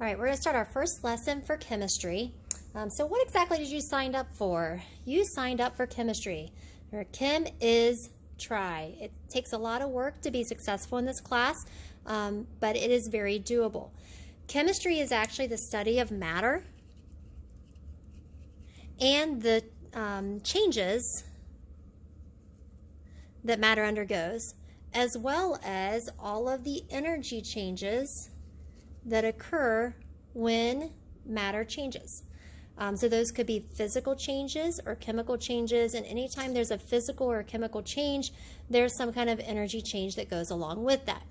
All right, we're going to start our first lesson for chemistry. So what exactly did you sign up for? You signed up for chemistry. Or Chem is try. It takes a lot of work to be successful in this class, but it is very doable. Chemistry is actually the study of matter and the changes that matter undergoes, as well as all of the energy changes that occur when matter changes. So those could be physical changes or chemical changes, and anytime there's a physical or chemical change, there's some kind of energy change that goes along with that.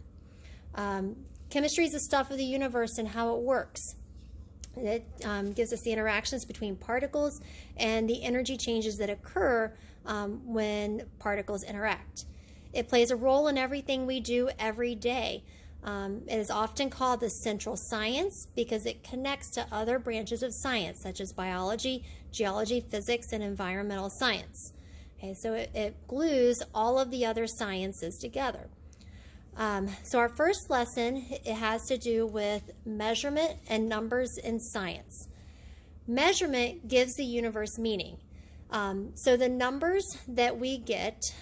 Chemistry is the stuff of the universe and how it works. It gives us the interactions between particles and the energy changes that occur when particles interact. It plays a role in everything we do every day. It is often called the central science because it connects to other branches of science such as biology, geology, physics, and environmental science. Okay, so it glues all of the other sciences together. So our first lesson, it has to do with measurement and numbers in science. Measurement gives the universe meaning. So the numbers that we get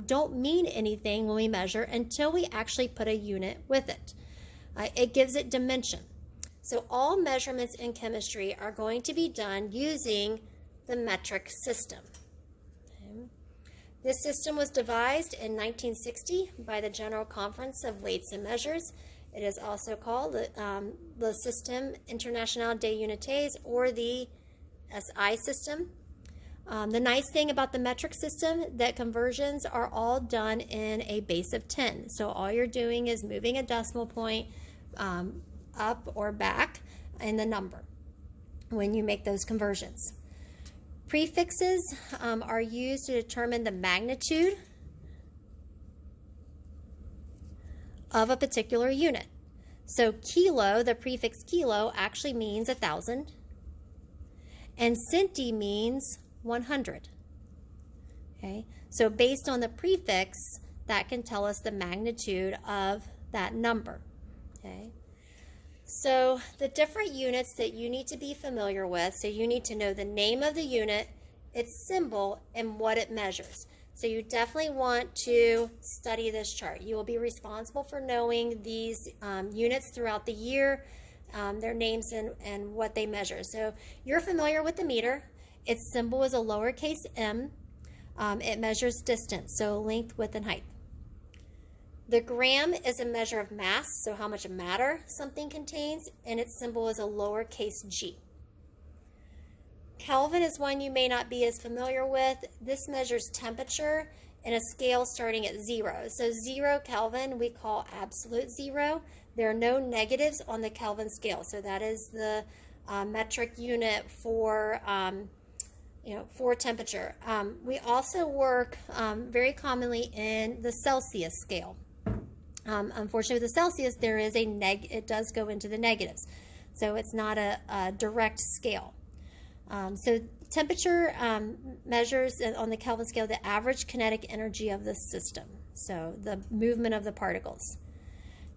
don't mean anything when we measure until we actually put a unit with it. It gives it dimension. So all measurements in chemistry are going to be done using the metric system. Okay. This system was devised in 1960 by the General Conference of Weights and Measures. It is also called the Système International des Unités, or the SI system. The nice thing about the metric system, that conversions are all done in a base of 10. So all you're doing is moving a decimal point up or back in the number when you make those conversions. Prefixes are used to determine the magnitude of a particular unit. So kilo, the prefix kilo, actually means 1,000, and centi means 100. Okay, so based on the prefix, that can tell us the magnitude of that number. Okay, so the different units that you need to be familiar with, so you need to know the name of the unit, its symbol, and what it measures. So you definitely want to study this chart. You will be responsible for knowing these units throughout the year, their names and what they measure. So you're familiar with the meter. Its symbol is a lowercase m. It measures distance, so length, width, and height. The gram is a measure of mass, so how much matter something contains, and its symbol is a lowercase g. Kelvin is one you may not be as familiar with. This measures temperature in a scale starting at 0. So 0 Kelvin we call absolute 0. There are no negatives on the Kelvin scale, so that is the metric unit for for temperature. We also work very commonly in the Celsius scale. Unfortunately, with the Celsius, there is it does go into the negatives, so it's not a direct scale. So temperature measures on the Kelvin scale the average kinetic energy of the system, so the movement of the particles.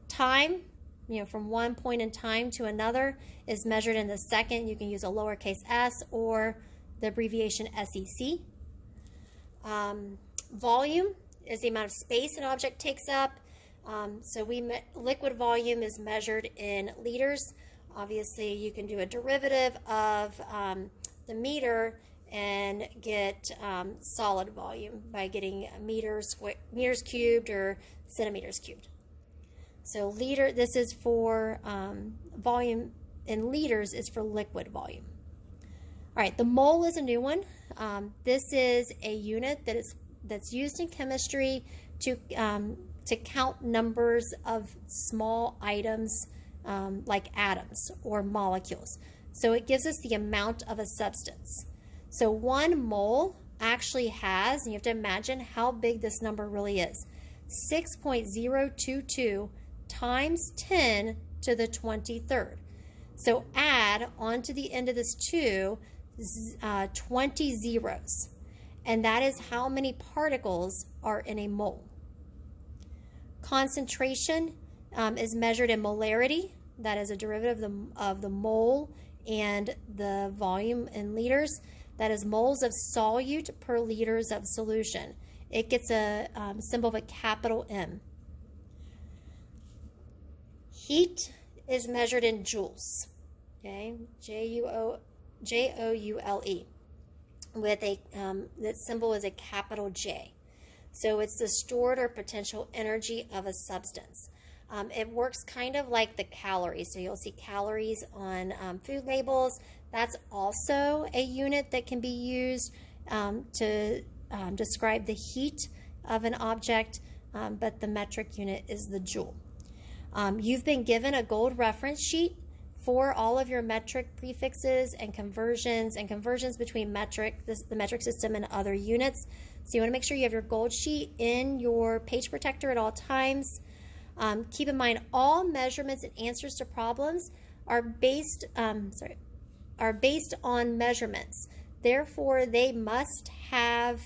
Time, from one point in time to another, is measured in the second. You can use a lowercase s or the abbreviation SEC. Volume is the amount of space an object takes up. So liquid volume is measured in liters. Obviously, you can do a derivative of the meter and get solid volume by getting meters cubed or centimeters cubed. So liter, this is for volume in liters, is for liquid volume. All right, the mole is a new one. This is a unit that's used in chemistry to count numbers of small items like atoms or molecules. So it gives us the amount of a substance. So 1 mole actually has, and you have to imagine how big this number really is, 6.022 times 10 to the 23rd. So add onto the end of this 2 20 zeros, and that is how many particles are in a mole. Concentration is measured in molarity, that is a derivative of the mole and the volume in liters. That is moles of solute per liters of solution. It gets a symbol of a capital M. Heat is measured in joules, okay, Joule, with that symbol is a capital J. So it's the stored or potential energy of a substance. It works kind of like the calories. So you'll see calories on food labels. That's also a unit that can be used to describe the heat of an object, but the metric unit is the joule. You've been given a gold reference sheet for all of your metric prefixes and conversions between the metric system and other units. So you want to make sure you have your gold sheet in your page protector at all times. Keep in mind all measurements and answers to problems are based on measurements. Therefore, they must have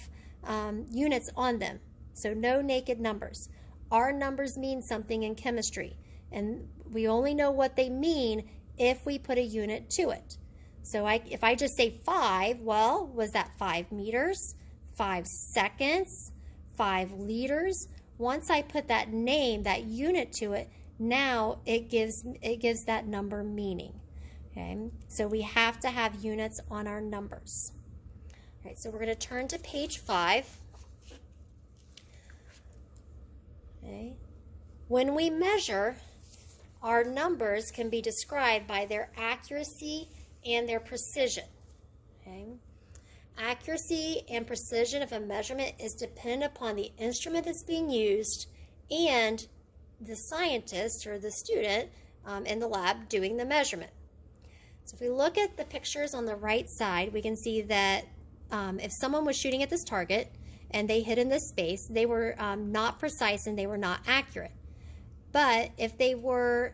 units on them. So no naked numbers. Our numbers mean something in chemistry, and we only know what they mean if we put a unit to it. So if I just say 5, well, was that 5 meters, 5 seconds, 5 liters? Once I put that name, that unit to it, now it gives that number meaning. Okay, so we have to have units on our numbers. All right, so we're going to turn to page 5. Okay. When we measure, our numbers can be described by their accuracy and their precision. Okay. Accuracy and precision of a measurement is dependent upon the instrument that's being used and the scientist or the student in the lab doing the measurement. So if we look at the pictures on the right side, we can see that if someone was shooting at this target and they hit in this space, they were not precise and they were not accurate. But if they were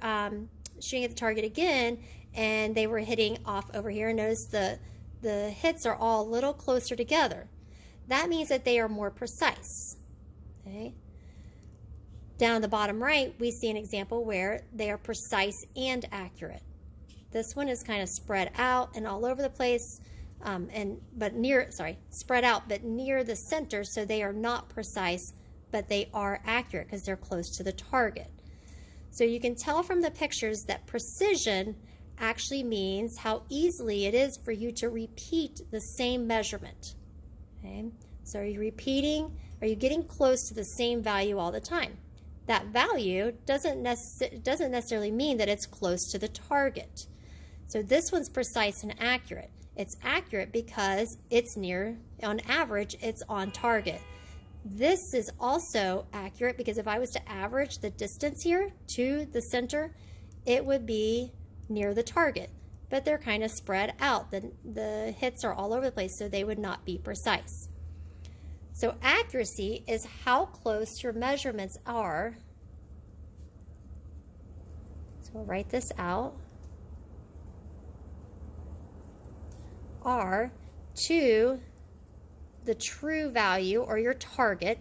shooting at the target again and they were hitting off over here, and notice the hits are all a little closer together, that means that they are more precise. Okay. Down the bottom right, we see an example where they are precise and accurate. This one is kind of spread out and all over the place, spread out but near the center, so they are not precise, but they are accurate because they're close to the target. So you can tell from the pictures that precision actually means how easily it is for you to repeat the same measurement. Okay? So are you getting close to the same value all the time? That value doesn't necessarily mean that it's close to the target. So this one's precise and accurate. It's accurate because it's on average, it's on target. This is also accurate because if I was to average the distance here to the center, it would be near the target, but they're kind of spread out. The hits are all over the place, so they would not be precise. So accuracy is how close your measurements are. So we'll write this out. Are to the true value or your target,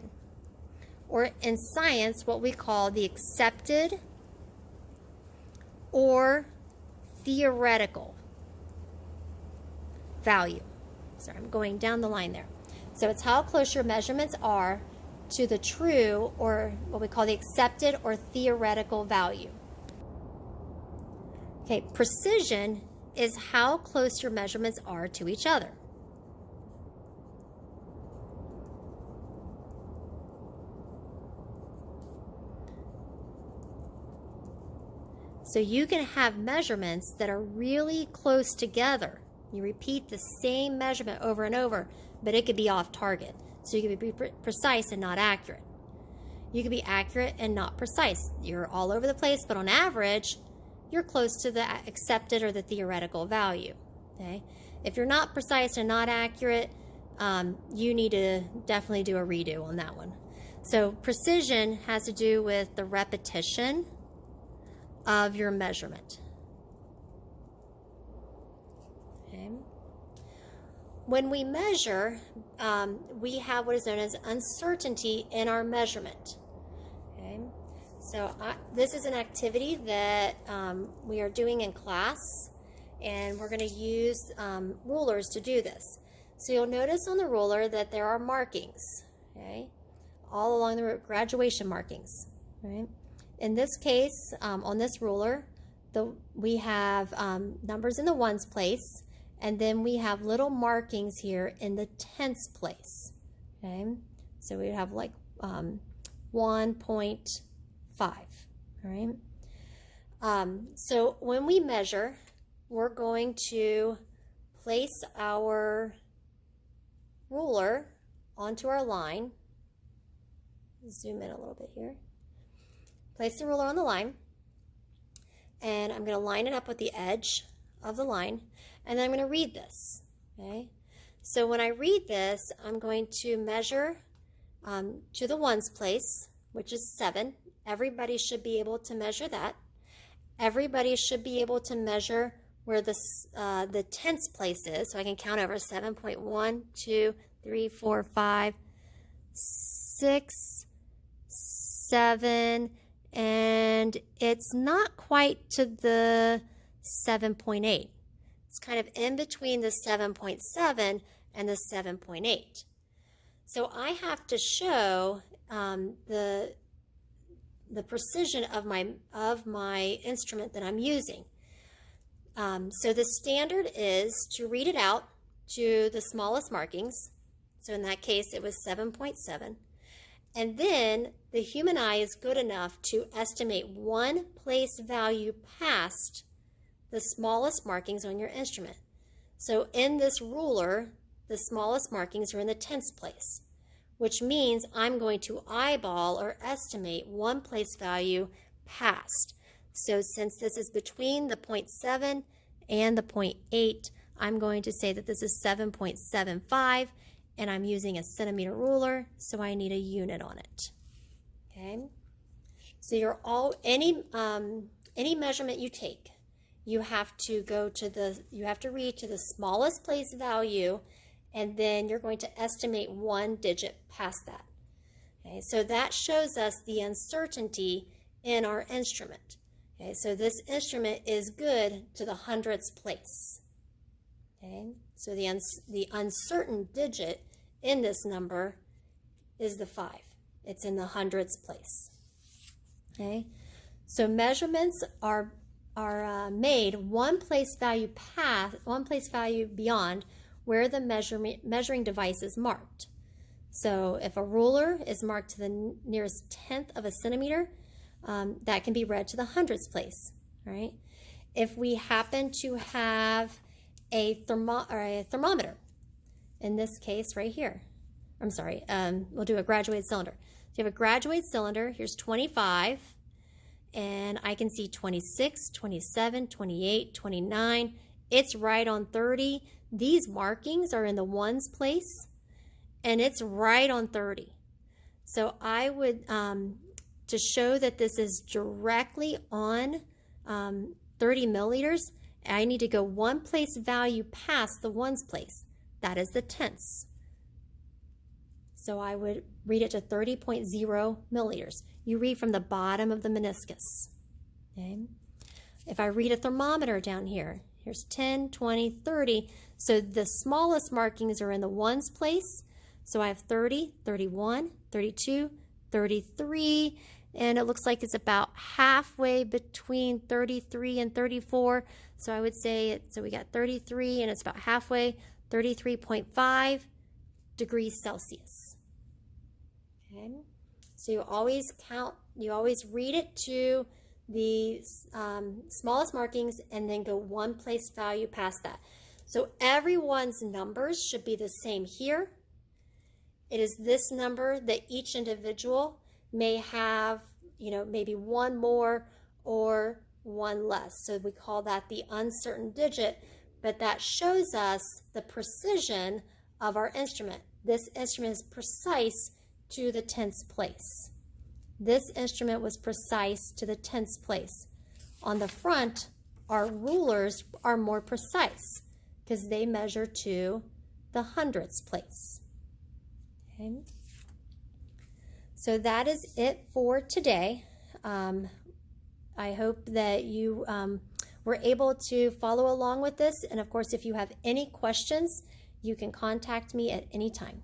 or in science what we call the accepted or theoretical value. Sorry, I'm going down the line there. So it's how close your measurements are to the true or what we call the accepted or theoretical value. Okay, precision is how close your measurements are to each other. So you can have measurements that are really close together. You repeat the same measurement over and over, but it could be off target. So you can be precise and not accurate. You can be accurate and not precise. You're all over the place, but on average, you're close to the accepted or the theoretical value. Okay? If you're not precise and not accurate, you need to definitely do a redo on that one. So precision has to do with the repetition of your measurement. Okay. When we measure, we have what is known as uncertainty in our measurement. Okay. So this is an activity that we are doing in class, and we're going to use rulers to do this. So you'll notice on the ruler that there are markings, okay, all along the route, graduation markings, right? In this case, on this ruler, we have numbers in the ones place, and then we have little markings here in the tens place, okay? So we have like 1.5, all right? So when we measure, we're going to place our ruler onto our line. Zoom in a little bit here. Place the ruler on the line, and I'm going to line it up with the edge of the line, and then I'm going to read this, okay? So when I read this, I'm going to measure to the ones place, which is 7. Everybody should be able to measure that. Everybody should be able to measure where the tens place is, so I can count over 7.1, 2, 3, 4, 5, 6, 7, and it's not quite to the 7.8. It's kind of in between the 7.7 and the 7.8. So I have to show the precision of my instrument that I'm using. So the standard is to read it out to the smallest markings. So in that case, it was 7.7. And then the human eye is good enough to estimate one place value past the smallest markings on your instrument. So in this ruler, the smallest markings are in the tenths place, which means I'm going to eyeball or estimate one place value past. So since this is between the 0.7 and the 0.8, I'm going to say that this is 7.75, and I'm using a centimeter ruler, so I need a unit on it. Okay. So any measurement you take, you have to read to the smallest place value, and then you're going to estimate one digit past that. Okay. So that shows us the uncertainty in our instrument. Okay. So this instrument is good to the hundredths place. Okay. So the uncertain digit in this number is the 5. It's in the hundredths place. Okay. So measurements are made one place value beyond where the measuring device is marked. So if a ruler is marked to the nearest tenth of a centimeter, that can be read to the hundredths place. Right? If we happen to have a thermometer, in this case right here, I'm sorry, we'll do a graduated cylinder. So you have a graduated cylinder, here's 25, and I can see 26, 27, 28, 29. It's right on 30. These markings are in the ones place, and it's right on 30. So I would, to show that this is directly on 30 milliliters, I need to go one place value past the ones place. That is the tenths. So I would read it to 30.0 milliliters. You read from the bottom of the meniscus. Okay. If I read a thermometer down here, here's 10, 20, 30. So the smallest markings are in the ones place. So I have 30, 31, 32, 33, and it looks like it's about halfway between 33 and 34. So I would say, so we got 33 and it's about halfway, 33.5 degrees Celsius. Okay. So you always read it to the smallest markings and then go one place value past that. So everyone's numbers should be the same here. It is this number that each individual may have, maybe one more or one less. So we call that the uncertain digit, but that shows us the precision of our instrument. This instrument is precise to the tenths place. This instrument was precise to the tenths place. On the front, our rulers are more precise because they measure to the hundredths place. Okay. So that is it for today. I hope that you were able to follow along with this. And of course, if you have any questions, you can contact me at any time.